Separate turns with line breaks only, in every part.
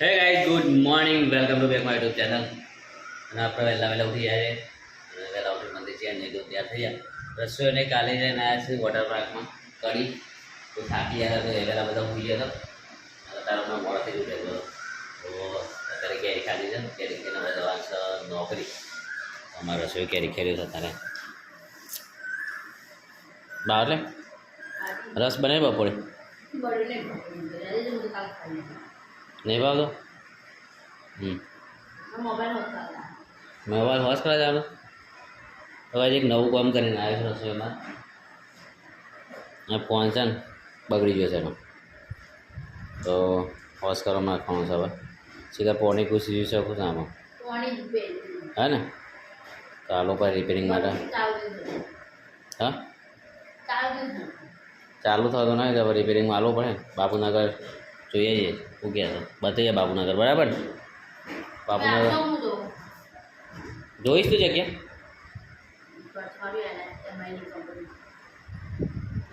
Hey guys, good morning, welcome to back my YouTube channel. અને આપણે વહેલા ઉઠી જાય અને વહેલા ઉઠી મંદિર છે નહીં તો તૈયાર થઈ જાય. રસોઈને કાલે જઈને આવ્યા છે વોટર પાર્કમાં કરી તો થાકી આવ્યા તો એ વહેલા બધા ઉઠી ગયા હતા. તારો હમણાં મોડેથી જ ઉઠેલો તો અત્યારે કેરી ખાધી છે. કેરી ખાઈને બધા વાંચો નોકરી. અમારે રસોઈ કેરી ખેરી છે તારે બહાર લે રસ બનાવી બપોરે નહીં ભાવતો. મોબાઈલ હોશ કરા જવાનું. હવે એક નવું કામ કરીને આવ્યો છે રસોઈમાં. ફોન છે ને બગડી ગયો છે એનો તો હોશ કરવા નાખવાનું છે. હવે સીધા પોણી ઘૂસી શકું છું આમાં હે ને. તો આ લોકો રિપેરિંગ માટે હા ચાલુ થતો નહીં તો રિપેરિંગમાં આલવું પડે. બાપુનગર જોઈએ છીએ શું કહે છે બતાવીએ બાપુનગર બરાબર ને. બાપુનગર જોઈશ તું જગ્યા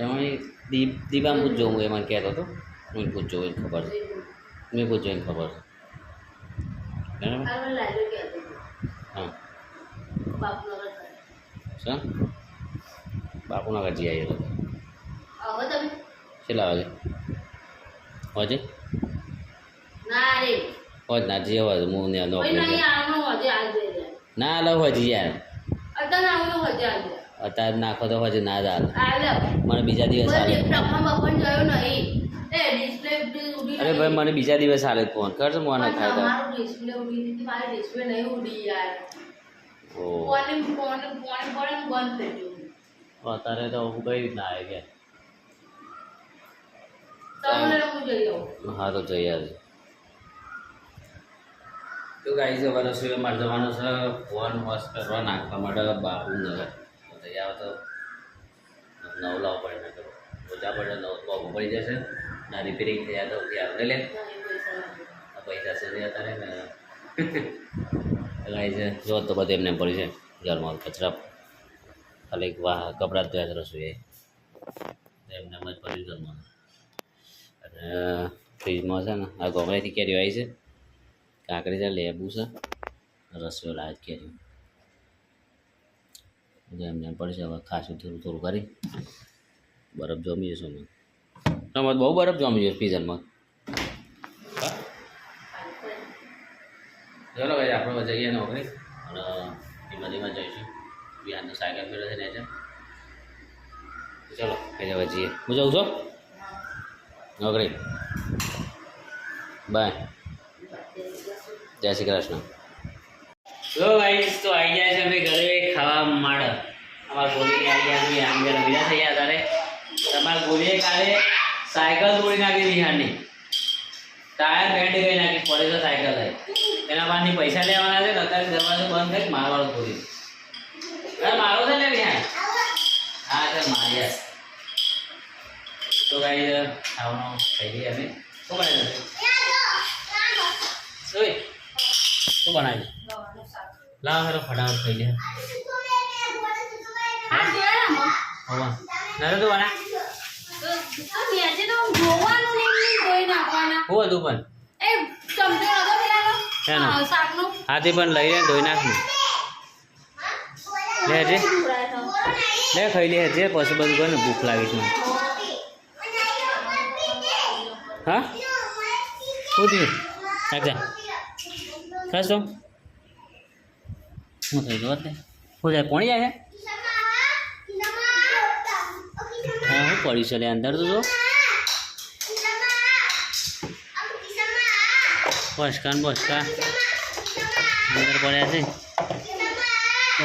એમાં દીપામાં પૂછજો. હું એમાં કહેતો હતો હું પૂછજો એને ખબર છે. મેં પૂછજો એને ખબર છે બરાબર. હા શું બાપુનગર જઈ આવીએ તો કેટલા વાગે હોજે હોજ ના જે હોજ હું નોકરી ના લઉં હજી યાર અત્યારે નાખો તો હજી ના જ હાલ. મને બીજા દિવસ હાલે. અરે ભાઈ મને બીજા દિવસ હાલે ફોન કરશે મને ખાય તો અત્યારે તો હું કઈ રીતના આવે ગયા. હા તો જઈ આવે તો ગાઈ છે વર્ષ મારે જવાનું છે ફોન વોશ કરવા નાખવા માટે બાપુનગર. જઈ આવે તો નવ લાવવું પડે ને ઓછા પડે નવ મોંઘું પડી જશે. ના રિપેરિંગ થયા તો ત્યાં લે પૈસા છે અત્યારે ને ગાઈ છે જો તો બધું એમને પડ્યું છે ઘરમાં કચરા ખાલી વાહ કપડાં ધોયા છે રસોઈ એમને જ પડ્યું ઘરમાં. અને ફ્રીજમાં છે ને આ ગોમરેથી કેરીઓ આવી છે કાકડી છે લેબુ છે રસોઈ લાજ કેરી એમને પડશે. હવે ખાસું થોડું થોડું કરી બરફ જમી જશું અમે. તમારે બહુ બરફ જમી જશે પીઝનમાં. ચલો ભાઈ આપણે જઈએ નોકરી અને ધીમે ધીમે જઈશું. બિહારનો સાયકલ ફેરો છે ને ચલો કઈ જવા જઈએ. હું જાઉં છું નોકરી. બાય જય શ્રી કૃષ્ણ. તો ભાઈ તો આવી જાય છે અમે ઘરે ખાવા માટે. અમારા ગોળી આવી ગયા આમ બીજા થઈ ગયા તારે તમારા ગોળીએ કાલે સાયકલ તોડી નાખી બિહારની. ટાયર બેન્ડ ગઈ નાખી પડે તો સાયકલ થાય એના પાસેથી પૈસા લેવાના છે ને અત્યારે દરવાજો બંધ થઈ મારવાળો તોડી. અરે મારો છે ને બિહાર હા સર માર્યા. તો ભાઈ ખાવાનું ખાઈ ગઈ અમે. શું બનાવી શું બનાવી લાવ હેરો ફટાફટ ખાઈ લે. નરે તો બના હું હતું પણ હાથી પણ લઈ લે ધોઈ નાખ લે હજે લે ખાઈ લે હજે પછી બધું કરે ને ભૂખ લાગી છે. હા શું થયું અચ્છા ખાસ તો શું થઈ ગયું એટલે શું જાય પોણી જાય હા હું પડી છે અંદર તો જો બસકા અંદર પડ્યા છે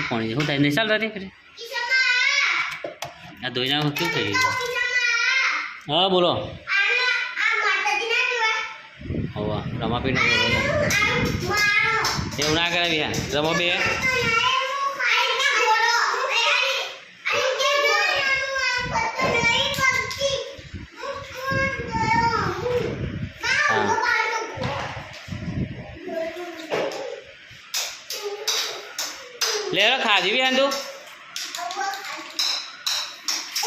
પાણી શું થાય નહીં ચાલ રહી આ ધોઈ નાખો કેવું થઈ ગયું. હા બોલો હવે રમાપી ને એવું ના કરાવી હા રમો બે લે ખાધી બી તું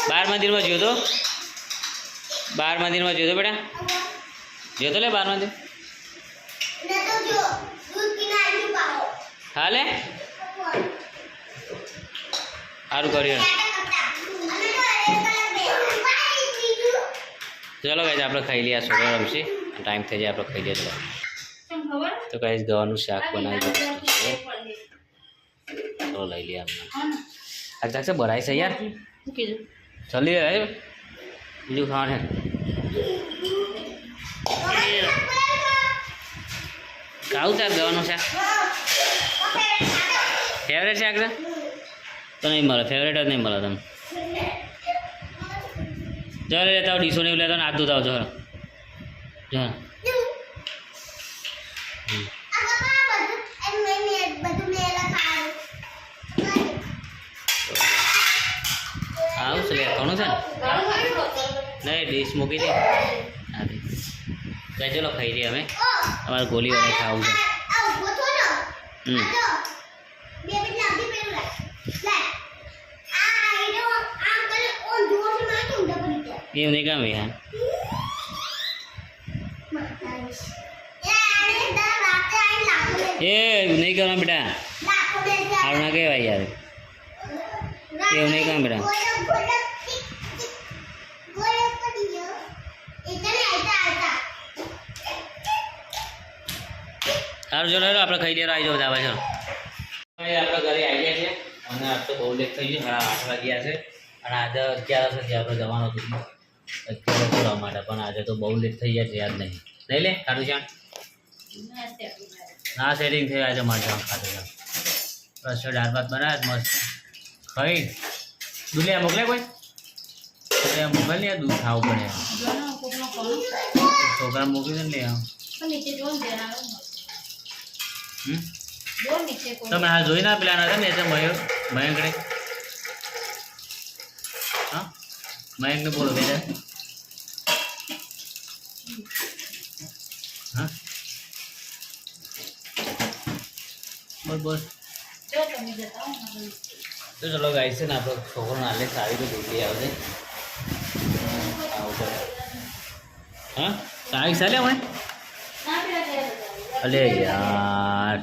12 મંદિરમાં જોયો તો 12 મંદિરમાં જોયો તો બેટા જોયો તો લે 12 મંદિર ચાલે સારું કર્યું ચલો ગાઈસ આપણે ખાઈ લઈએ છોકરા રમશે ટાઈમ થઈ જાય આપણે ખાઈ લઈએ ચલો તો ગાઈસ ગવાનું શાક બનાવી દીધું ચલો લઈ લઈએ આપણે આગળ ભરાય છે યાર ચલીએ બીજું ખાવાનું ખાવું શાક ગવાનું શાક ફેવરેટ શાક છે તો નહીં મળે ફેવરેટ જ નહીં મળે તમે ચાલો લેતા આવો ડીશો નહીં લેતા હાથ ધોતા આવજો ચાલો આવું છે લે કોનું છે ને નહીં ડીશ મૂકી દે હા ચલો ખાઈ લઈએ અમે અમારે ગોલી વાળા ખાવું છે એવું નહીં કામ યાર એ નહીં કરવા બેટા સારું ના કહેવાય યાર એવું નહીં કામ બેટા સારું ચલો આપણે ખાઈ લઈએ આવી જાઓ બધા ચાલો આપણે ઘરે આવી ગયા છે અને આજ તો બહુ લેટ થઈ ગયું 8 વાગ્યા છે અને આજે 11 વાગે આપણે જવાનું હતું 11 કરવા માટે પણ આજે તો બહુ લેટ થઈ ગયા છે યાદ નહીં લઈ લે ખાટું ચાણ ના સેટિંગ થઈ આજે મારે ખાટું ચાણ બસ દાળ ભાત બનાવ્યા મસ્ત ખાઈ દૂધ મોકલે કોઈ મોકલ ને દૂધ ખાવું પડે છોકરા મોકલી દે લે તમે હા જોઈ ના પેલા હતા ને એટલે મયંકડે હા મયંકને બોલો બેટા હા બસ તો ચલો ગાઈસ છે ને આપણો છોકરો નાલે સારી તો દૂધી આવશે હા સારી ચાલે હવે અલે યાર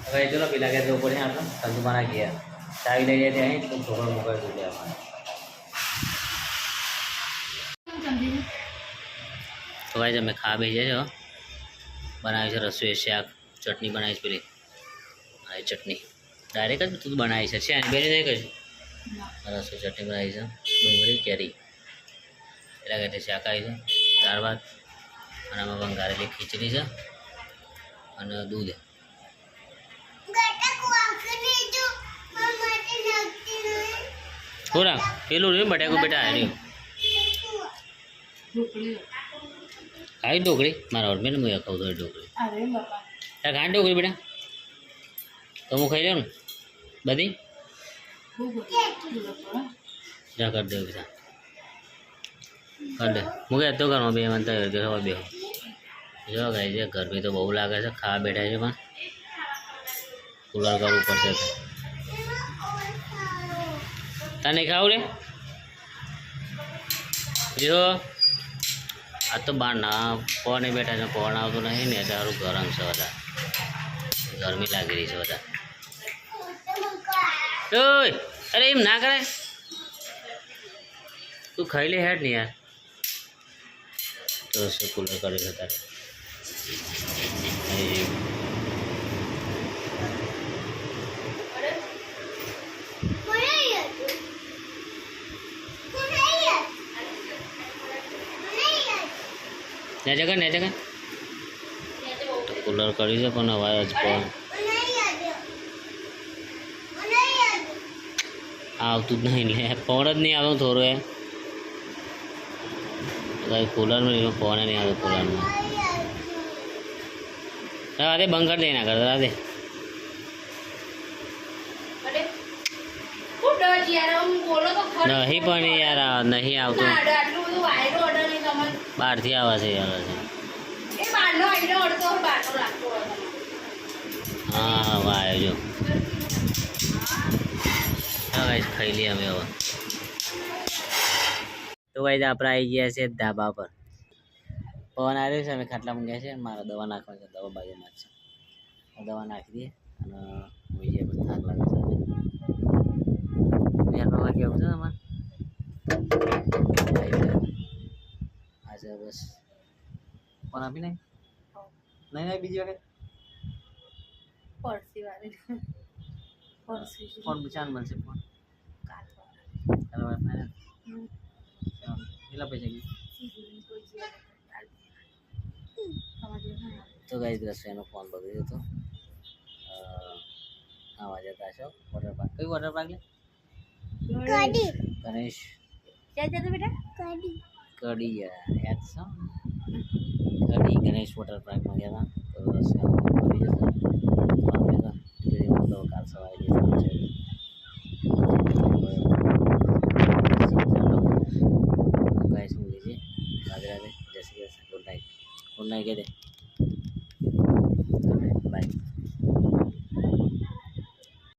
હવે ચલો પેલા કે ઉપર છે આપણે કંદુમાના ગયા ચાવી લઈ જાય ત્યાં તો છોકરો મોકલી દઉં આપણે તો ભાઈ અમે ખા બેસી જાય બનાવી છે રસોઈ શાક ચટણી બનાવી છે પેલી આ ચટણી ડાયરેક્ટ જ તું બનાવી છે આની બેની નહીં કશું રસોઈ ચટણી બનાવી છે ડુંગળી કેરી એના કરતા શાક આવી છે દાળ ભાત અને આમાં વંગારેલી ખીચડી છે અને દૂધ થોડા પેલું રહ્યું બટાકું બેટા આવ્યું ખાઈ ઢોકળી મારા ઓર મેં હું ખાઉં તો ઢોકળી ખાઈ ઢોકળી બેટા તો હું ખાઈ લઉં ને બધી જા કરી દઉં બધા કર દે હું કહેતો ઘરમાં બે મનતા ખબર બે જો ગાય છે ગરમી તો બહુ લાગે છે ખાવા બેઠા છે પણ કુલર કરવું પડશે તને ખાવું રે જો આ તો બહાર ના પવને બેઠા છે પવન આવતો નહીં ને સારું ગરમ છે બધા ગરમી લાગી રહી છે બધા ઓય અરે એમ ના કરે તું ખાઈ લે હેડ ને યાર તો શું કુલર કરી છે તારે ને જગન તો કુલર કરી છે પણ અવાજ પણ આવતું જ નહીં લે પવન જ નહીં આવતું થોડું કુલરમાં પવન નહીં આવતું કુલરમાં રાધે બંધ કરી દે ના કરતા રાધે નહીં પણ યાર નહીં આવતું બહારથી આવે છે યાર હા હા વાહ જો ખાઈ લઈએ અમે હવે તો ભાઈ આપણે આવી ગયા છે ધાબા પર પવન આવ્યો છે અમે ખાટલા ગયા છે મારે દવા નાખવાની છે દવા બાજુમાં જ છે દવા નાખી દઈએ અને બીજે પણ થાક લાગે છે યાર બાબા કેવું છે તમારે આજે બસ ફોન આપી નહીં નહીં બીજી વખત ફોન ચાન બનશે ફોન કેટલા પૈસા ગયું તો ગાઈસ દ્રશ્યનો ફોન બગડ્યો હતો આવા જતા છો વોટર પાર્ક કઈ વોટર પાર્ક લે ગણેશ કડી યાદ છે કડી ગણેશ વોટર પાર્કમાં ગયા હતા તો દ્રશ્ય બગડી જતો તો કાલ સવારે જવાનું છે ગાઈસ હું લીજે રાધે રાધે જય શ્રી કૃષ્ણ ગુડ નાઇટ કહે દે